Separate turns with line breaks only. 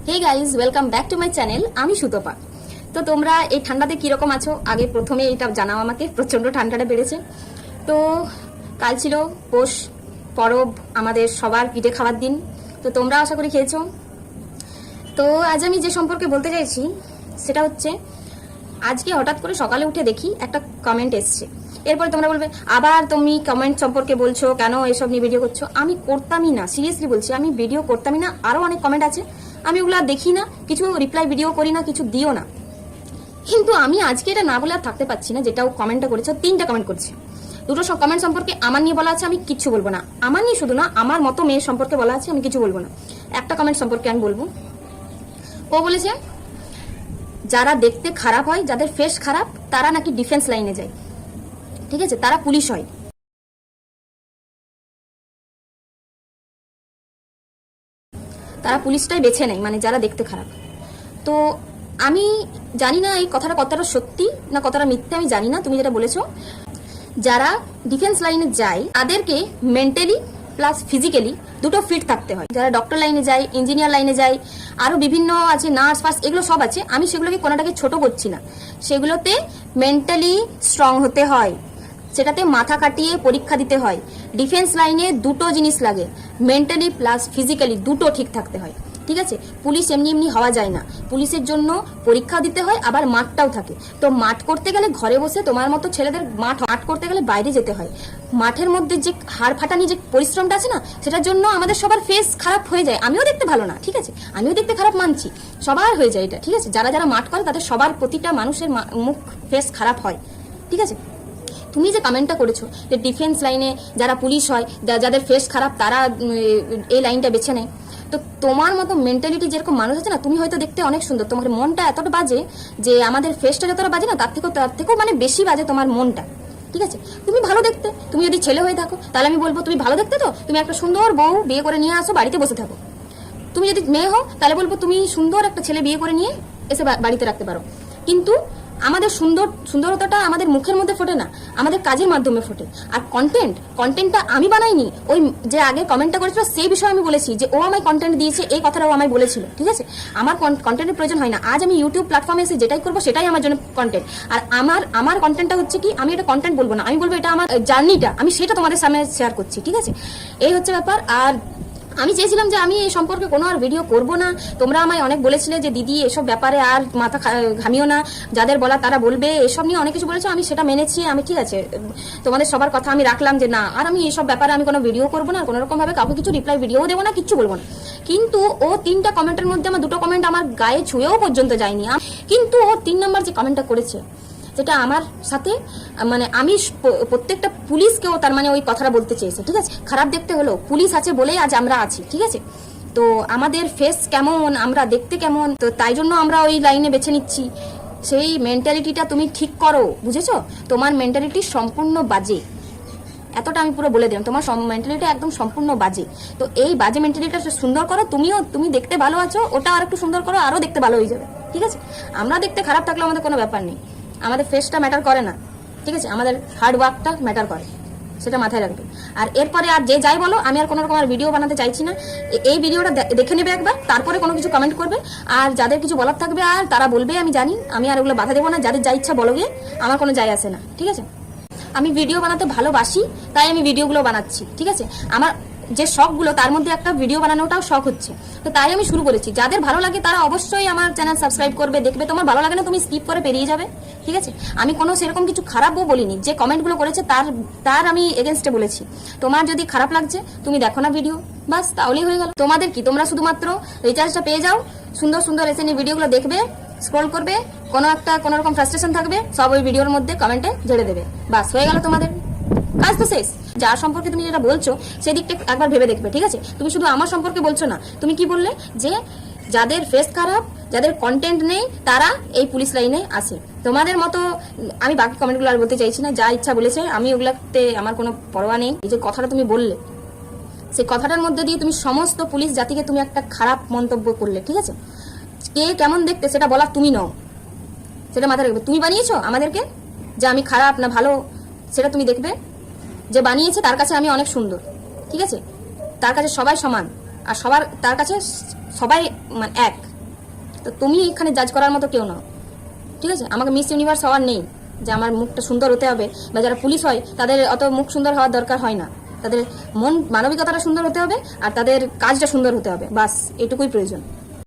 Hey guys, welcome back to my channel. আমি সুতপা। তো তোমরা এই ঠান্ডাতে কিরকম আছো আগে প্রথমে এটা জানাও আমাকে। প্রচণ্ড ঠান্ডাটা বেড়েছে। তো কাল ছিল পৌষ পরব, আমাদের সবার পিঠে খাওয়ার দিন। তো তোমরা আশা করি খেয়েছো। তো আজ আমি যে সম্পর্কে বলতে চাইছি সেটা হচ্ছে, আজকে হঠাৎ করে সকালে উঠে দেখি একটা কমেন্ট এসছে। এরপরে তোমরা বলবে আবার তুমি কমেন্ট সম্পর্কে বলছো, কেন এসব নিয়ে ভিডিও করছো। আমি করতামই না, সিরিয়াসলি বলছি, আমি ভিডিও করতামই না। আরও অনেক কমেন্ট আছে, আমি ওগুলো দেখি না, কিছু রিপ্লাই ভিডিও করি না, কিছু দিও না। কিন্তু আমি আজকে এটা না বলে আর থাকতে পারছি না। যেটাও কমেন্টটা করেছে, 3টা কমেন্ট করছে। দুটো কমেন্ট সম্পর্কে আমার নিয়ে বলা আছে, আমি কিচ্ছু বলবো না। আমার নিয়ে শুধু না, আমার মতো মেয়ের সম্পর্কে বলা আছে, আমি কিছু বলবো না। একটা কমেন্ট সম্পর্কে আমি বলবো। ও বলেছে যারা দেখতে খারাপ হয়, যাদের ফেস খারাপ, তারা নাকি ডিফেন্স লাইনে যায়। ঠিক আছে, তারা পুলিশ হয়। তারা পুলিশটাই বেছে নেয়, মানে যারা দেখতে খারাপ। তো আমি জানি না এই কথাটা কতটা সত্যি না কতটা মিথ্যে, আমি জানি না। তুমি যেটা বলেছো, যারা ডিফেন্স লাইনে যায় তাদেরকে মেন্টালি প্লাস ফিজিক্যালি দুটো ফিট থাকতে হয়। যারা ডক্টর লাইনে যায়, ইঞ্জিনিয়ার লাইনে যায়, আরও বিভিন্ন আছে, নার্স ফার্স, এগুলো সব আছে। আমি সেগুলোকে কোনোটাকে ছোট করছি না। সেগুলোতে মেন্টালি স্ট্রং হতে হয়, সেটাতে মাথা কাটিয়ে পরীক্ষা দিতে হয়। ডিফেন্স লাইনে দুটো জিনিস লাগে, মেন্টালি প্লাস ফিজিক্যালি, দুটো ঠিক থাকতে হয়। ঠিক আছে, পুলিশ এমনি এমনি হওয়া যায় না। পুলিশের জন্য পরীক্ষা দিতে হয়, আবার মাঠটাও থাকে। তো মাঠ করতে গেলে ঘরে বসে তোমার মতো ছেলেদের মাঠ করতে গেলে বাইরে যেতে হয়। মাঠের মধ্যে যে হাড় ফাটানি যে পরিশ্রমটা আছে না, সেটার জন্য আমাদের সবার ফেস খারাপ হয়ে যায়। আমিও দেখতে ভালো না, ঠিক আছে, আমিও দেখতে খারাপ মানছি, সবার হয়ে যায় এটা। ঠিক আছে, যারা যারা মাঠ করে তাদের সবার প্রতিটা মানুষের মুখ ফেস খারাপ হয়। ঠিক আছে, তুমি যে কমেন্টটা করেছো যে ডিফেন্স লাইনে যারা পুলিশ হয়, যাদের ফেস খারাপ, তারা এই লাইনটা বেছে নেয়। তো তোমার মতো মেন্টালিটি যেরকম মানুষ আছে না, তুমি হয়তো দেখতে অনেক সুন্দর, তোমার মনটা এতটা বাজে যে আমাদের ফেসটা যতটা বাজে না, তার থেকেও মানে বেশি বাজে তোমার মনটা। ঠিক আছে, তুমি ভালো দেখতে, তুমি যদি ছেলে হয়ে থাকো তাহলে আমি বলবো তুমি ভালো দেখতে, তো তুমি একটা সুন্দর বউ বিয়ে করে নিয়ে আসো, বাড়িতে বসে থাকো। তুমি যদি মেয়ে হও তাহলে বলবো তুমি সুন্দর একটা ছেলে বিয়ে করে নিয়ে এসে বাড়িতে রাখতে পারো। কিন্তু আমাদের সুন্দরতাটা আমাদের মুখের মধ্যে ফোটে না, আমাদের কাজের মাধ্যমে ফোটে। আর কন্টেন্টটা আমি বানাইনি, ওই যে আগে কমেন্টটা করেছিল সেই বিষয়ে আমি বলেছি যে ও আমায় কন্টেন্ট দিয়েছে, এই কথাটাও আমায় বলেছিল। ঠিক আছে, আমার কন্টেন্টের প্রয়োজন হয় না। আজ আমি ইউটিউব প্ল্যাটফর্মে এসে যেটাই করবো সেটাই আমার জন্য কন্টেন্ট। আর আমার কন্টেন্টটা হচ্ছে কি, আমি এটা কন্টেন্ট বলবো না, আমি বলবো এটা আমার জার্নিটা, আমি সেটা তোমাদের সামনে শেয়ার করছি। ঠিক আছে, এই হচ্ছে ব্যাপার। আর আমি চেয়েছিলাম যে আমি এই সম্পর্কে কোনো আর ভিডিও করব না। তোমরা আমায় অনেক বলেছিলে যে দিদি এসব ব্যাপারে আর মাথা ঘামিও না, যাদের বলা তারা বলবে, এসব নিয়ে অনেক কিছু বলেছো। আমি সেটা মেনেছি, আমি ঠিক আছে, তোমাদের সবার কথা আমি রাখলাম যে না, আর আমি এইসব ব্যাপারে আমি কোনো ভিডিও করবো না, কোনো রকম ভাবে কাউকে কিছু রিপ্লাই ভিডিও দেবো না, কিচ্ছু বলবো না। কিন্তু ও 3টা কমেন্টের মধ্যে আমার 2টো কমেন্ট আমার গায়ে ছুঁয়েও পর্যন্ত যায়নি। কিন্তু ও 3 নম্বর যে কমেন্টটা করেছে, যেটা আমার সাথে, মানে আমি প্রত্যেকটা পুলিশকেও তার মানে ওই কথাটা বলতে চেয়েছে। ঠিক আছে, খারাপ দেখতে হলো, পুলিশ আছে বলেই আজ আমরা আছি। ঠিক আছে, তো আমাদের ফেস কেমন, আমরা দেখতে কেমন, তো তাই জন্য আমরা ওই লাইনে বেছে নিচ্ছি। সেই মেন্টালিটিটা তুমি ঠিক করো, বুঝেছো? তোমার মেন্টালিটি সম্পূর্ণ বাজে, এতটা আমি পুরো বলে দিলাম। তোমার মেন্টালিটি একদম সম্পূর্ণ বাজে। তো এই বাজে মেন্টালিটিটা সুন্দর করো। তুমি দেখতে ভালো আছো, ওটা আর একটু সুন্দর করো, আরও দেখতে ভালো হয়ে যাবে। ঠিক আছে, আমরা দেখতে খারাপ থাকলে আমাদের কোনো ব্যাপার নেই, আমাদের ফেসটা ম্যাটার করে না। ঠিক আছে, আমাদের হার্ড ওয়ার্কটা ম্যাটার করে, সেটা মাথায় রাখবে। আর এরপরে আর যে যাই বলো, আমি আর কোনো রকম আর ভিডিও বানাতে চাইছি না। এই ভিডিওটা দেখে নেবে একবার, তারপরে কোনো কিছু কমেন্ট করবে। আর যাদের কিছু বলার থাকবে আর তারা বলবে, আমি জানি, আমি আর ওগুলো বাধা দেবো না। যাদের যা ইচ্ছা বলো গিয়ে, আমার কোনো যায় আসে না। ঠিক আছে, আমি ভিডিও বানাতে ভালোবাসি, তাই আমি ভিডিওগুলো বানাচ্ছি। ঠিক আছে, আমার যে শখগুলো তার মধ্যে একটা ভিডিও বানানোটাও শখ হচ্ছে, তো তাই আমি শুরু করেছি। যাদের ভালো লাগে তারা অবশ্যই আমার চ্যানেল সাবস্ক্রাইব করবে, দেখবে। তোমার ভালো লাগে না, তুমি স্কিপ করে পেরিয়ে যাবে। ঠিক আছে, আমি কোনো সেরকম কিছু খারাপও বলিনি। যে কমেন্টগুলো করেছে তার আমি এগেনস্টে বলেছি। তোমার যদি খারাপ লাগছে তুমি দেখো না ভিডিও, বাস, তাহলেই হয়ে গেল। তোমাদের কি, তোমরা শুধুমাত্র রিচার্জটা পেয়ে যাও, সুন্দর সুন্দর এসে নিয়ে ভিডিওগুলো দেখবে, স্ক্রল করবে, কোনো রকম ফ্রাস্ট্রেশন থাকবে, সব ওই ভিডিওর মধ্যে কমেন্টে ঝেড়ে দেবে, বাস হয়ে গেল, তোমাদের কাজ তো শেষ। যার সম্পর্কে তুমি যেটা বলছো সেদিকটা একবার ভেবে দেখবে। ঠিক আছে, তুমি শুধু আমার সম্পর্কে বলছো না, তুমি কি বললে যে যাদের ফেস খারাপ, যাদের কন্টেন্ট নেই, তারা এই পুলিশ লাইনে আসে। তোমাদের মতো আমি বাকি কমেন্টগুলো আর বলতে চাইছি না, যা ইচ্ছা বলেছে, আমি ওগুলাতে আমার কোনো পরোয়া নেই। এই যে কথাটা তুমি বললে, সেই কথাটার মধ্যে দিয়ে তুমি সমস্ত পুলিশ জাতিকে তুমি একটা খারাপ মন্তব্য করলে। ঠিক আছে, কে কেমন দেখতে সেটা বলা তুমি নও, সেটা মাথায় রাখবে। তুমি বানিয়েছো আমাদেরকে, যে আমি খারাপ না ভালো সেটা তুমি দেখবে। যে বানিয়েছে তার কাছে আমি অনেক সুন্দর। ঠিক আছে, তার কাছে সবাই সমান, আর তার কাছে সবাই মানে এক। তো তুমি এখানে জাজ করার মতো কেউ নাও, ঠিক আছে? আমাকে মিস ইউনিভার্স হওয়ার নেই যে আমার মুখটা সুন্দর হতে হবে, বা যারা পুলিশ হয় তাদের অত মুখ সুন্দর হওয়ার দরকার হয় না, তাদের মানবিকতাটা সুন্দর হতে হবে আর তাদের কাজটা সুন্দর হতে হবে, বাস এটুকুই প্রয়োজন।